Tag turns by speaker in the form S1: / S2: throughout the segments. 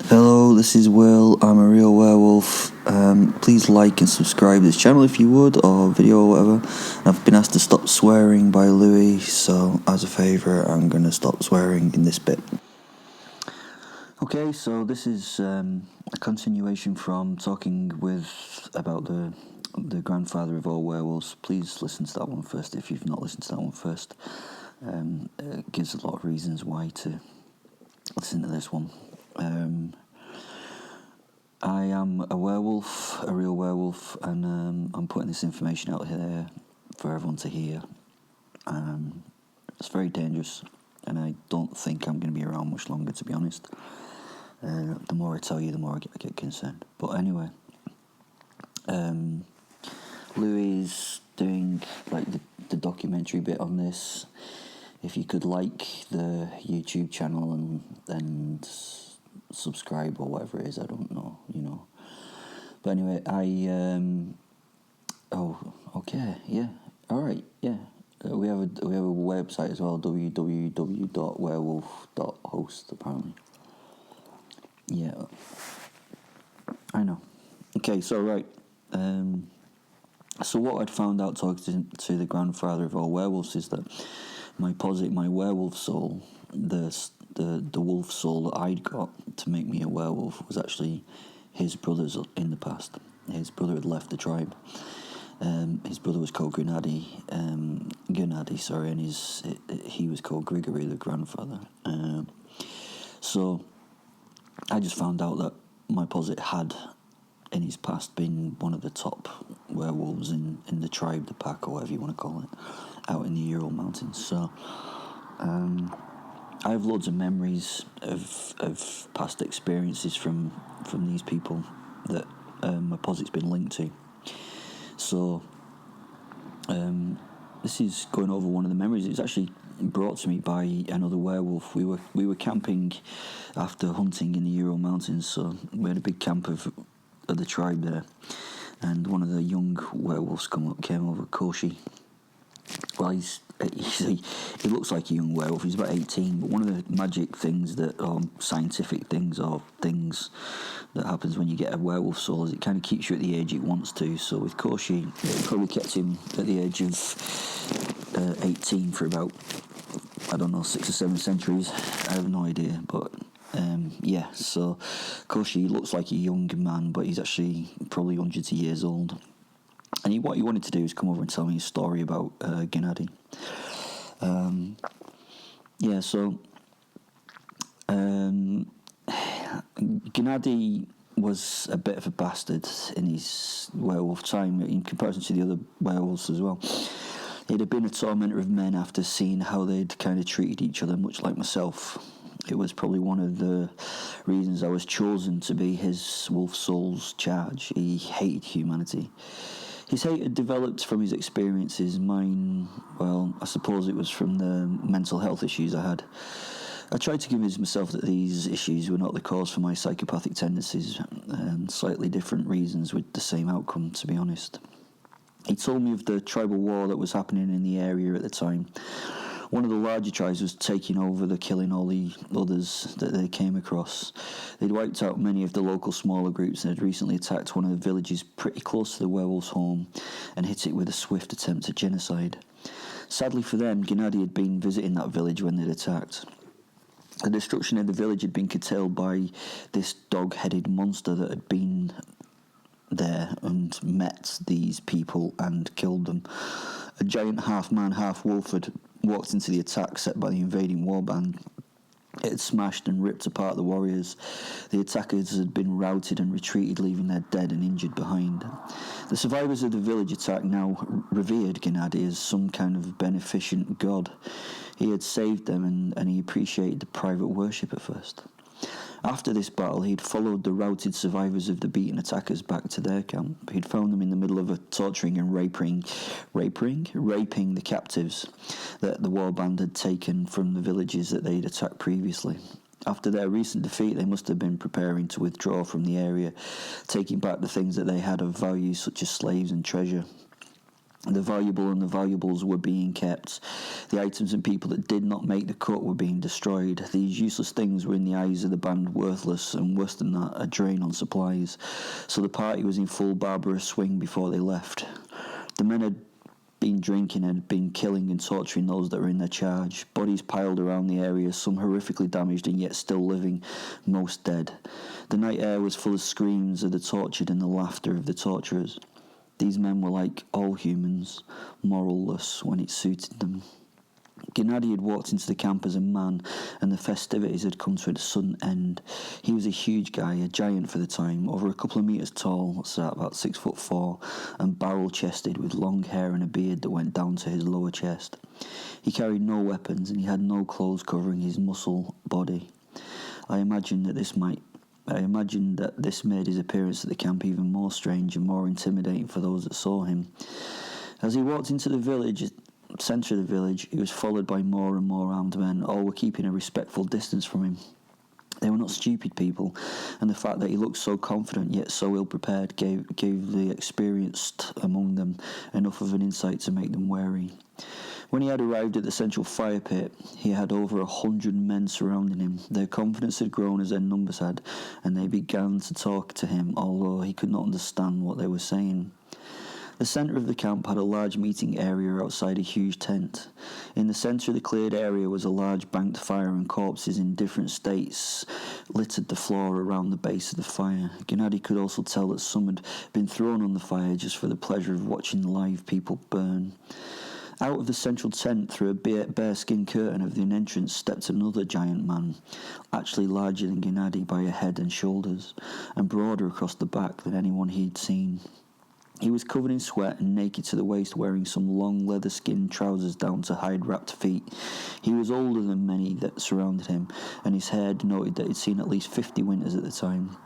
S1: Hello, this is Will. I'm a real werewolf. Please like and subscribe to this channel if you would, or video or whatever. I've been asked to stop swearing by Louis, so as a favour, I'm going to stop swearing in this bit. Okay, so this is a continuation from talking about the grandfather of all werewolves. Please listen to that one first if you've not listened to that one first. It gives a lot of reasons why to listen to this one. I am a werewolf, a real werewolf, and I'm putting this information out here for everyone to hear. It's very dangerous, and I don't think I'm going to be around much longer, to be honest. The more I tell you, the more I get concerned. But anyway, Louis is doing like the documentary bit on this. If you could like the YouTube channel and subscribe or whatever it is, I don't know, But anyway, we have a website as well, www.werewolf.host, apparently. Yeah, I know. Okay, so right, so what I'd found out talking to the grandfather of all werewolves is that my werewolf soul, the wolf soul that I'd got to make me a werewolf, was actually his brother's in the past. His brother had left the tribe. His brother was called Gennady, and he was called Grigory, the grandfather. So I just found out that my posit had, in his past, been one of the top werewolves in the tribe, the pack, or whatever you want to call it, out in the Ural Mountains. So I have loads of memories of past experiences from these people that my posit's been linked to. So this is going over one of the memories. It was actually brought to me by another werewolf. We were camping after hunting in the Ural Mountains, so we had a big camp of the tribe there, and one of the young werewolves came over, Koshi. Well, he looks like a young werewolf. He's about 18, but one of the magic things scientific things, or things that happens when you get a werewolf soul, is it kind of keeps you at the age it wants to. So with Koshi, it probably kept him at the age of 18 for about, 6 or 7 centuries. I have no idea, but so Koshi looks like a young man, but he's actually probably hundreds of years old. And what he wanted to do is come over and tell me a story about Gennady. Gennady was a bit of a bastard in his werewolf time, in comparison to the other werewolves as well. He'd have been a tormentor of men after seeing how they'd kind of treated each other, much like myself. It was probably one of the reasons I was chosen to be his wolf soul's charge. He hated humanity. His hate had developed from his experiences. Mine, well, I suppose it was from the mental health issues I had. I tried to convince myself that these issues were not the cause for my psychopathic tendencies, and slightly different reasons with the same outcome, to be honest. He told me of the tribal war that was happening in the area at the time. One of the larger tribes was taking over, killing all the others that they came across. They'd wiped out many of the local smaller groups and had recently attacked one of the villages pretty close to the werewolf's home and hit it with a swift attempt at genocide. Sadly for them, Gennady had been visiting that village when they'd attacked. The destruction of the village had been curtailed by this dog-headed monster that had been there and met these people and killed them. A giant half-man, half-wolf had walked into the attack set by the invading warband. It had smashed and ripped apart the warriors. The attackers had been routed and retreated, leaving their dead and injured behind. The survivors of the village attack now revered Gennady as some kind of beneficent god. He had saved them, and he appreciated the private worship at first. After this battle, he'd followed the routed survivors of the beaten attackers back to their camp. He'd found them in the middle of torturing and raping the captives that the warband had taken from the villages that they'd attacked previously. After their recent defeat, they must have been preparing to withdraw from the area, taking back the things that they had of value, such as slaves and treasure. The valuable and the valuables were being kept. The items and people that did not make the cut were being destroyed. These useless things were in the eyes of the band worthless, and worse than that, a drain on supplies. So the party was in full barbarous swing before they left. The men had been drinking and had been killing and torturing those that were in their charge. Bodies piled around the area, some horrifically damaged and yet still living, most dead. The night air was full of screams of the tortured and the laughter of the torturers. These men were like all humans, moralless when it suited them. Gennady had walked into the camp as a man, and the festivities had come to a sudden end. He was a huge guy, a giant for the time, over a couple of metres tall, sat about 6'4", and barrel-chested with long hair and a beard that went down to his lower chest. He carried no weapons, and he had no clothes covering his muscle body. I imagined that this made his appearance at the camp even more strange and more intimidating for those that saw him. As he walked into the centre of the village, he was followed by more and more armed men. All were keeping a respectful distance from him. They were not stupid people, and the fact that he looked so confident yet so ill-prepared gave the experienced among them enough of an insight to make them wary. When he had arrived at the central fire pit, he had over 100 men surrounding him. Their confidence had grown as their numbers had, and they began to talk to him, although he could not understand what they were saying. The centre of the camp had a large meeting area outside a huge tent. In the centre of the cleared area was a large banked fire, and corpses in different states littered the floor around the base of the fire. Gennady could also tell that some had been thrown on the fire just for the pleasure of watching the live people burn. Out of the central tent, through a bearskin curtain of the entrance, stepped another giant man, actually larger than Gennady by a head and shoulders, and broader across the back than anyone he'd seen. He was covered in sweat and naked to the waist, wearing some long leather-skin trousers down to hide wrapped feet. He was older than many that surrounded him, and his hair denoted that he'd seen at least 50 winters at the time.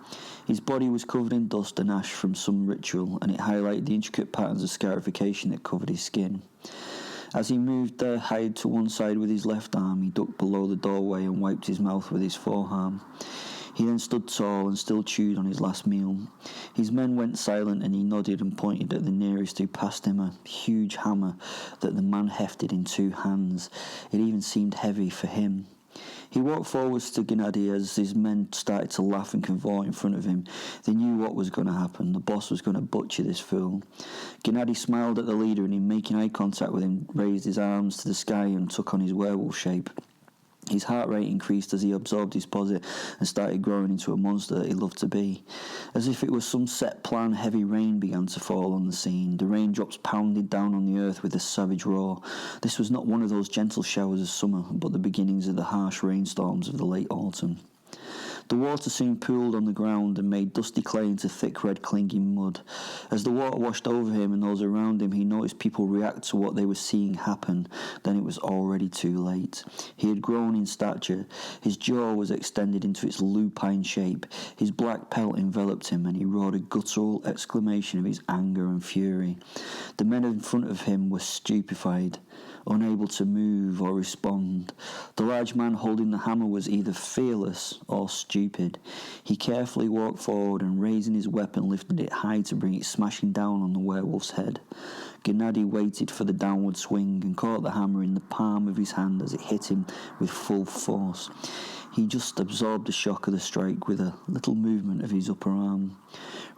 S1: His body was covered in dust and ash from some ritual, and it highlighted the intricate patterns of scarification that covered his skin. As he moved the hide to one side with his left arm, he ducked below the doorway and wiped his mouth with his forearm. He then stood tall and still chewed on his last meal. His men went silent, and he nodded and pointed at the nearest, who passed him a huge hammer that the man hefted in 2 hands. It even seemed heavy for him. He walked forwards to Gennady as his men started to laugh and cavort in front of him. They knew what was going to happen. The boss was going to butcher this fool. Gennady smiled at the leader, and in making eye contact with him, raised his arms to the sky and took on his werewolf shape. His heart rate increased as he absorbed his posit and started growing into a monster that he loved to be. As if it was some set plan, heavy rain began to fall on the scene. The raindrops pounded down on the earth with a savage roar. This was not one of those gentle showers of summer, but the beginnings of the harsh rainstorms of the late autumn. The water soon pooled on the ground and made dusty clay into thick red clinging mud. As the water washed over him and those around him, he noticed people react to what they were seeing happen. Then it was already too late. He had grown in stature. His jaw was extended into its lupine shape. His black pelt enveloped him, and he roared a guttural exclamation of his anger and fury. The men in front of him were stupefied, unable to move or respond. The large man holding the hammer was either fearless or stupid. He carefully walked forward and, raising his weapon, lifted it high to bring it smashing down on the werewolf's head. Gennady waited for the downward swing and caught the hammer in the palm of his hand as it hit him with full force. He just absorbed the shock of the strike with a little movement of his upper arm.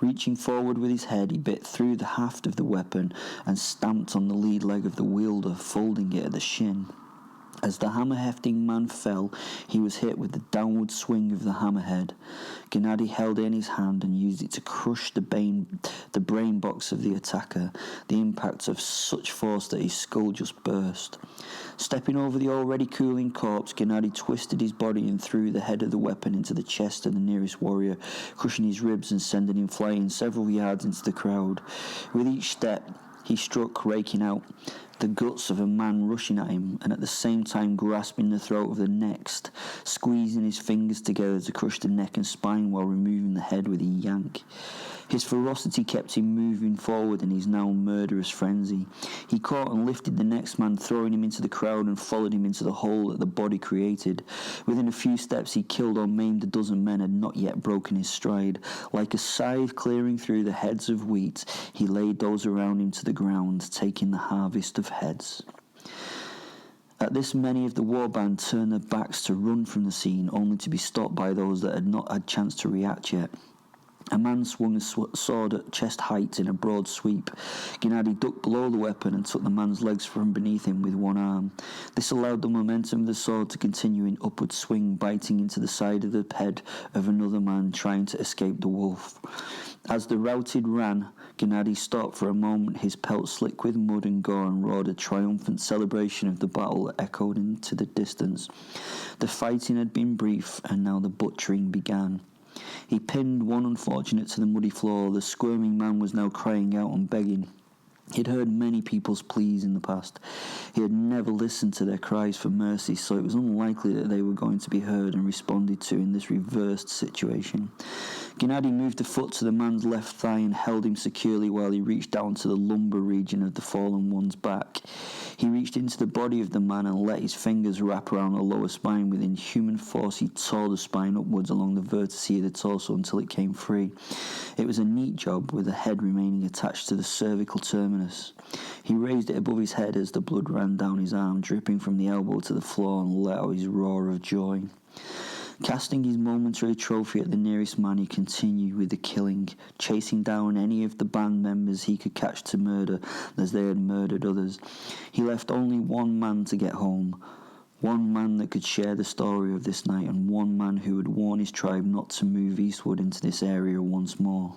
S1: Reaching forward with his head, he bit through the haft of the weapon and stamped on the lead leg of the wielder, folding it at the shin. As the hammer-hefting man fell, he was hit with the downward swing of the hammerhead. Gennady held it in his hand and used it to crush the brain box of the attacker, the impact of such force that his skull just burst. Stepping over the already cooling corpse, Gennady twisted his body and threw the head of the weapon into the chest of the nearest warrior, crushing his ribs and sending him flying several yards into the crowd. With each step, he struck, raking out the guts of a man rushing at him and at the same time grasping the throat of the next, squeezing his fingers together to crush the neck and spine while removing the head with a yank. His ferocity kept him moving forward in his now murderous frenzy. He caught and lifted the next man, throwing him into the crowd and followed him into the hole that the body created. Within a few steps he killed or maimed a dozen men and had not yet broken his stride. Like a scythe clearing through the heads of wheat, he laid those around him to the ground, taking the harvest of heads. At this, many of the warband turned their backs to run from the scene, only to be stopped by those that had not had chance to react yet. A man swung a sword at chest height in a broad sweep. Gennady ducked below the weapon and took the man's legs from beneath him with one arm. This allowed the momentum of the sword to continue in upward swing, biting into the side of the head of another man trying to escape the wolf. As the routed ran, Gennady stopped for a moment, his pelt slick with mud and gore, and roared a triumphant celebration of the battle that echoed into the distance. The fighting had been brief, and now the butchering began. He pinned one unfortunate to the muddy floor. The squirming man was now crying out and begging. He had heard many people's pleas in the past. He had never listened to their cries for mercy, so it was unlikely that they were going to be heard and responded to in this reversed situation. Gennady moved a foot to the man's left thigh and held him securely while he reached down to the lumbar region of the fallen one's back. He reached into the body of the man and let his fingers wrap around the lower spine. With inhuman force, he tore the spine upwards along the vertices of the torso until it came free. It was a neat job, with the head remaining attached to the cervical terminus. He raised it above his head as the blood ran down his arm, dripping from the elbow to the floor, and let out his roar of joy. Casting his momentary trophy at the nearest man, he continued with the killing, chasing down any of the band members he could catch to murder as they had murdered others. He left only one man to get home, one man that could share the story of this night, and one man who had warned his tribe not to move eastward into this area once more.